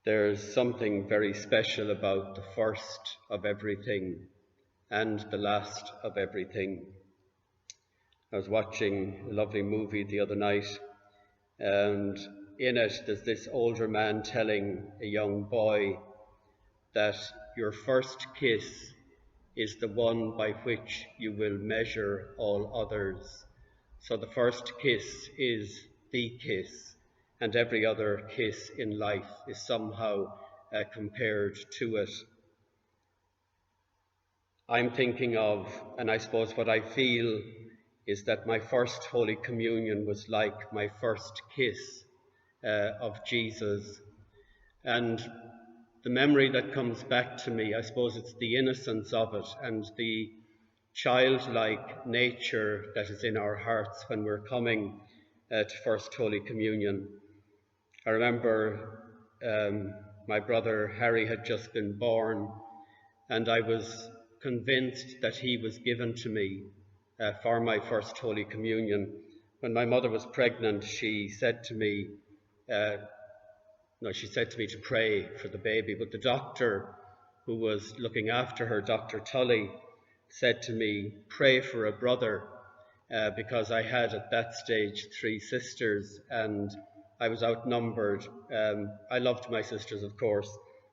There's something very special about the first of everything and the last of everything. I was watching a lovely movie the other night, and in it there's this older man telling a young boy that your first kiss is the one by which you will measure all others. So the first kiss is the kiss, and every other kiss in life is somehow compared to it. I'm thinking of, and I suppose what I feel is that my first Holy Communion was like my first kiss of Jesus. And the memory that comes back to me, I suppose it's the innocence of it and the childlike nature that is in our hearts when we're coming to First Holy Communion. I remember my brother Harry had just been born, and I was convinced that he was given to me for my First Holy Communion. When my mother was pregnant, she said to me, to pray for the baby, but the doctor who was looking after her, Dr. Tully, said to me, pray for a brother, because I had at that stage 3 sisters and I was outnumbered. I loved my sisters, of course,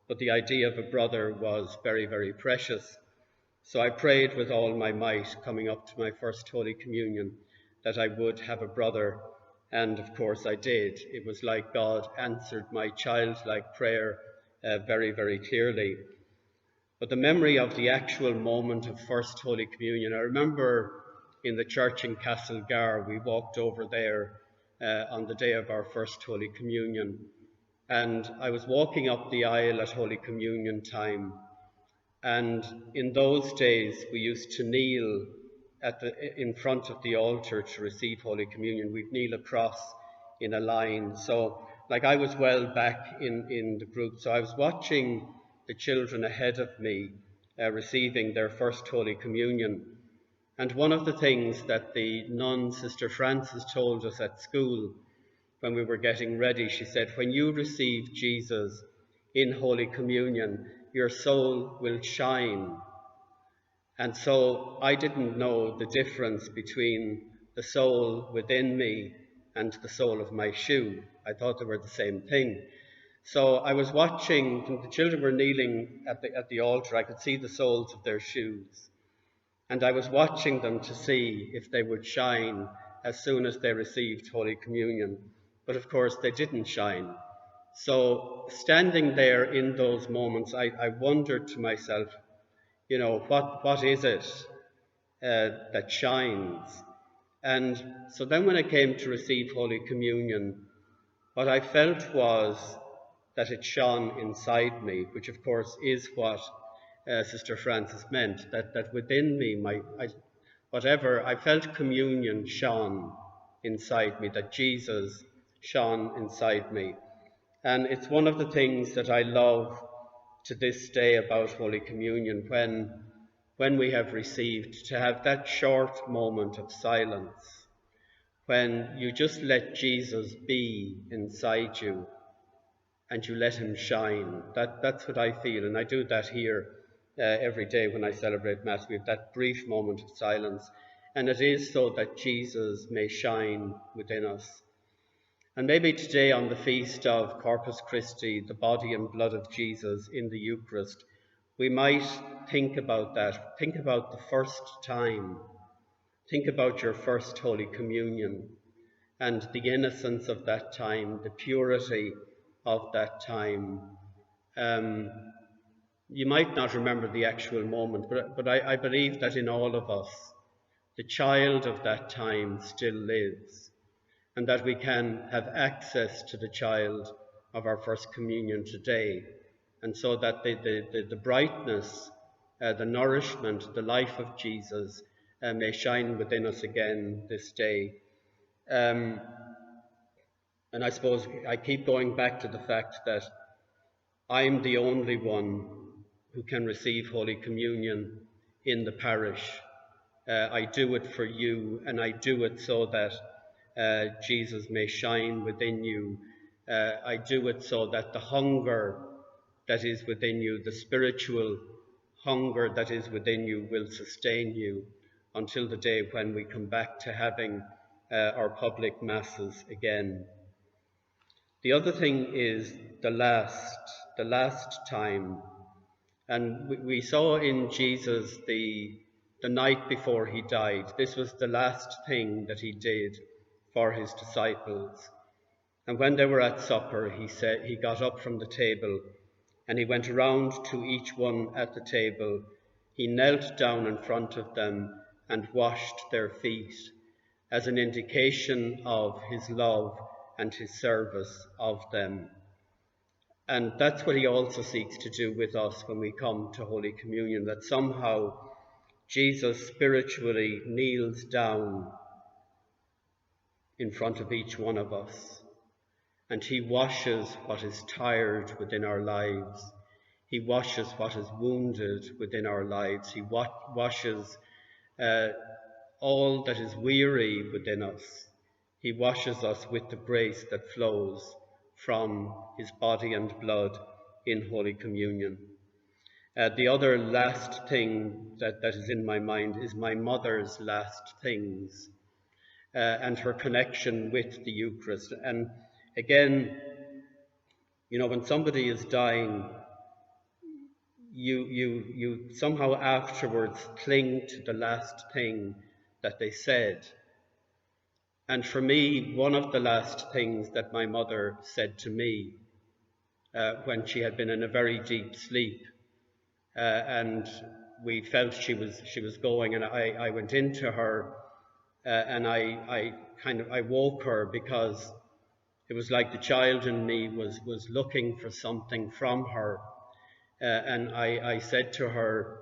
but the idea of a brother was very, very precious. So I prayed with all my might coming up to my First Holy Communion that I would have a brother, and of course I did. It was like God answered my childlike prayer very, very clearly. But the memory of the actual moment of First Holy Communion, I remember in the church in Castlegar, we walked over there on the day of our First Holy Communion, and I was walking up the aisle at Holy Communion time. And in those days, we used to kneel in front of the altar to receive Holy Communion. We'd kneel across in a line. So, I was well back in the group. So I was watching the children ahead of me receiving their First Holy Communion. And one of the things that the nun, Sister Frances, told us at school when we were getting ready, she said, when you receive Jesus in Holy Communion, your soul will shine. And so I didn't know the difference between the soul within me and the sole of my shoe. I thought they were the same thing. So I was watching, the children were kneeling at the altar. I could see the soles of their shoes. And I was watching them to see if they would shine as soon as they received Holy Communion. But of course they didn't shine. So standing there in those moments, I wondered to myself, what is it that shines? And so then when I came to receive Holy Communion, what I felt was that it shone inside me, which of course is what Sister Frances meant, that within me, I felt communion shone inside me, that Jesus shone inside me. And it's one of the things that I love to this day about Holy Communion, when we have received, to have that short moment of silence, when you just let Jesus be inside you and you let him shine. That's what I feel, and I do that here every day when I celebrate Mass. We have that brief moment of silence, and it is so that Jesus may shine within us. And maybe today on the feast of Corpus Christi, the body and blood of Jesus in the Eucharist, we might think about that. Think about the first time. Think about your first Holy Communion and the innocence of that time, the purity of that time. You might not remember the actual moment, but I believe that in all of us, the child of that time still lives, and that we can have access to the child of our First Communion today, and so that the brightness, the nourishment, the life of Jesus may shine within us again this day. And I suppose I keep going back to the fact that I'm the only one who can receive Holy Communion in the parish. I do it for you, and I do it so that Jesus may shine within you. I do it so that the hunger that is within you, the spiritual hunger that is within you will sustain you until the day when we come back to having our public masses again. The other thing is the last time. And we saw in Jesus the night before he died, this was the last thing that he did for his disciples. And when they were at supper, he got up from the table and he went around to each one at the table. He knelt down in front of them and washed their feet as an indication of his love and his service of them. And that's what he also seeks to do with us when we come to Holy Communion, that somehow Jesus spiritually kneels down in front of each one of us, and he washes what is tired within our lives. He washes what is wounded within our lives. He washes all that is weary within us. He washes us with the grace that flows from his body and blood in Holy Communion. The other last thing that is in my mind is my mother's last things and her connection with the Eucharist. And again, you know, when somebody is dying, you somehow afterwards cling to the last thing that they said. And for me, one of the last things that my mother said to me when she had been in a very deep sleep, and we felt she was going, and I went into her and I woke her, because it was like the child in me was looking for something from her. And I said to her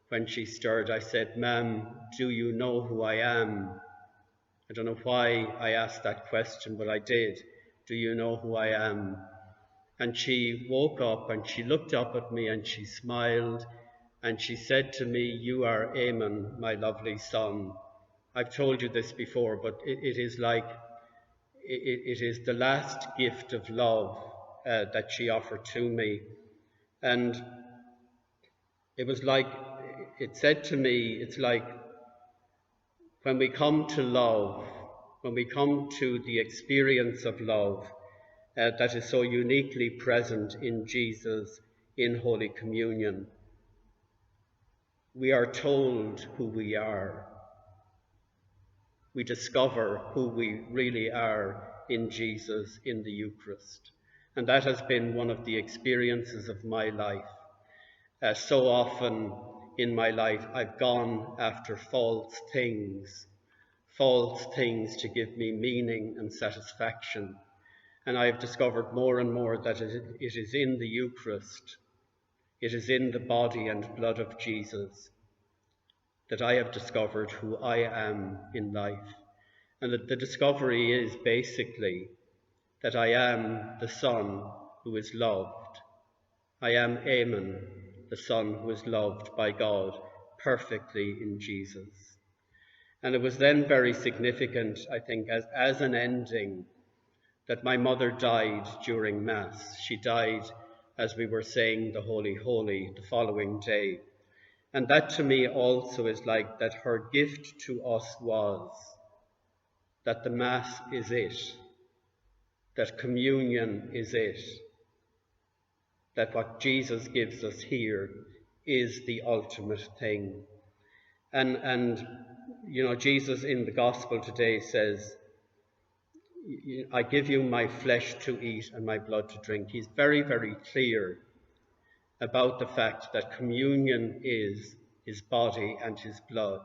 when she stirred, I said, "Ma'am, do you know who I am?" I don't know why I asked that question, but I did. "Do you know who I am?" And she woke up and she looked up at me and she smiled and she said to me, "You are Eamonn, my lovely son." I've told you this before, but it is like, it is the last gift of love that she offered to me. And it was like, it said to me, it's like when we come to love, when we come to the experience of love that is so uniquely present in Jesus in Holy Communion, we are told who we are. We discover who we really are in Jesus in the Eucharist. And that has been one of the experiences of my life. So often in my life, I've gone after false things to give me meaning and satisfaction. And I've discovered more and more that it is in the Eucharist, it is in the body and blood of Jesus that I have discovered who I am in life. And that the discovery is basically that I am the Son who is loved. I am Eamonn, the Son who is loved by God perfectly in Jesus. And it was then very significant, I think, as an ending, that my mother died during Mass. She died as we were saying the Holy Holy the following day. And that to me also is like that her gift to us was that the Mass is it, that communion is it, that what Jesus gives us here is the ultimate thing. And you know, Jesus in the Gospel today says, "I give you my flesh to eat and my blood to drink." He's very, very clear about the fact that communion is his body and his blood.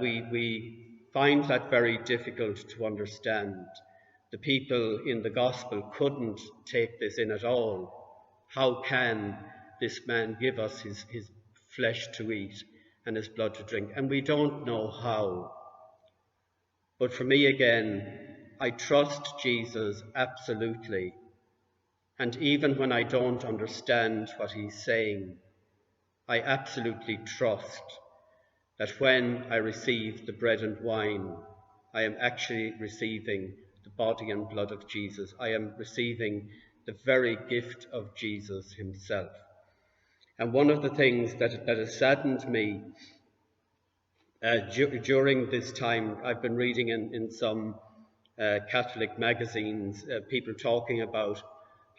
We find that very difficult to understand. The people in the Gospel couldn't take this in at all. How can this man give us his flesh to eat and his blood to drink? And we don't know how. But for me again, I trust Jesus absolutely. And even when I don't understand what he's saying, I absolutely trust that when I receive the bread and wine, I am actually receiving the body and blood of Jesus. I am receiving the very gift of Jesus himself. And one of the things that has saddened me during this time, I've been reading in some Catholic magazines, people talking about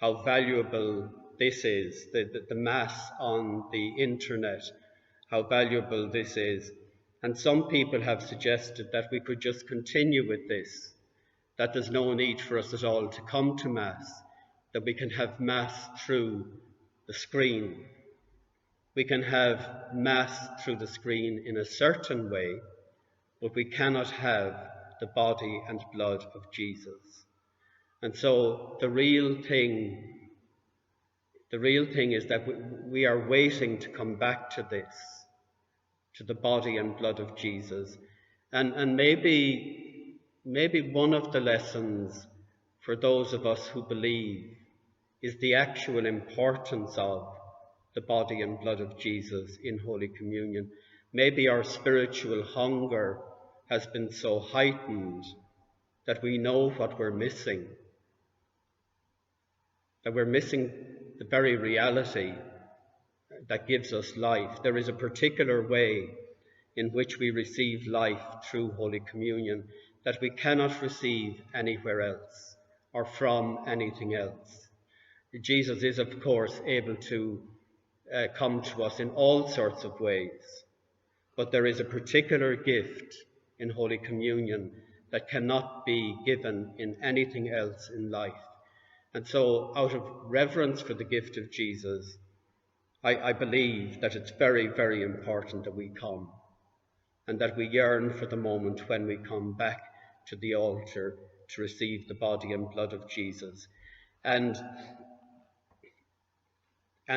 how valuable this is, the Mass on the internet, how valuable this is. And some people have suggested that we could just continue with this, that there's no need for us at all to come to Mass, that we can have Mass through the screen. We can have Mass through the screen in a certain way, but we cannot have the body and blood of Jesus. And so the real thing is that we are waiting to come back to this, to the body and blood of Jesus. And maybe one of the lessons for those of us who believe is the actual importance of the body and blood of Jesus in Holy Communion. Maybe our spiritual hunger has been so heightened that we know what we're missing, that we're missing the very reality that gives us life. There is a particular way in which we receive life through Holy Communion that we cannot receive anywhere else or from anything else. Jesus is, of course, able to come to us in all sorts of ways, but there is a particular gift in Holy Communion that cannot be given in anything else in life. And so, out of reverence for the gift of Jesus, I believe that it's very, very important that we come, and that we yearn for the moment when we come back to the altar to receive the body and blood of Jesus. And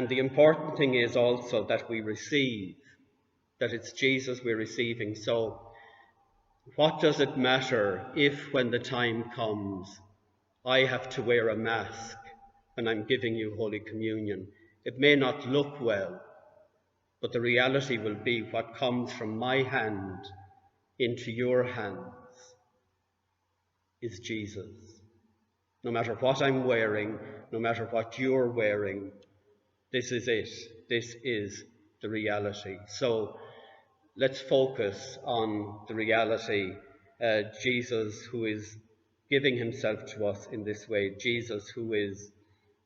the important thing is also that we receive, that it's Jesus we're receiving. So what does it matter if, when the time comes, I have to wear a mask when I'm giving you Holy Communion? It may not look well, but the reality will be what comes from my hand into your hands is Jesus. No matter what I'm wearing, no matter what you're wearing, this is it. This is the reality. So let's focus on the reality. Jesus, who is giving himself to us in this way. Jesus, who is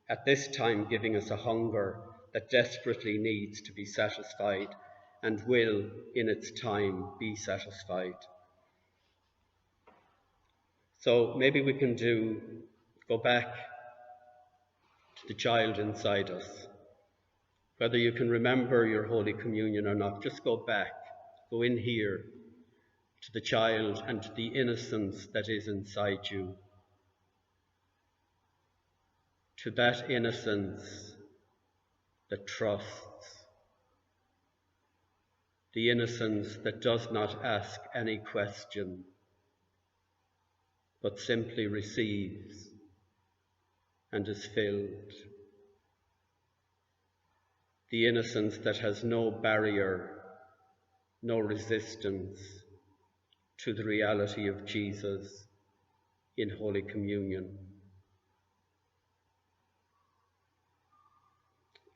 at this time giving us a hunger that desperately needs to be satisfied and will, in its time, be satisfied. So maybe we can go back to the child inside us. Whether you can remember your Holy Communion or not, just go back, go in here to the child and to the innocence that is inside you. To that innocence that trusts, the innocence that does not ask any question, but simply receives and is filled. The innocence that has no barrier, no resistance to the reality of Jesus in Holy Communion.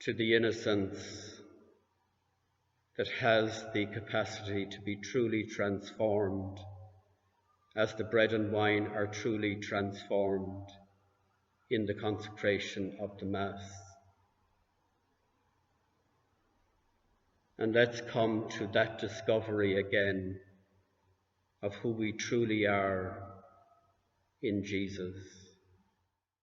To the innocence that has the capacity to be truly transformed as the bread and wine are truly transformed in the consecration of the Mass. And let's come to that discovery again of who we truly are in Jesus.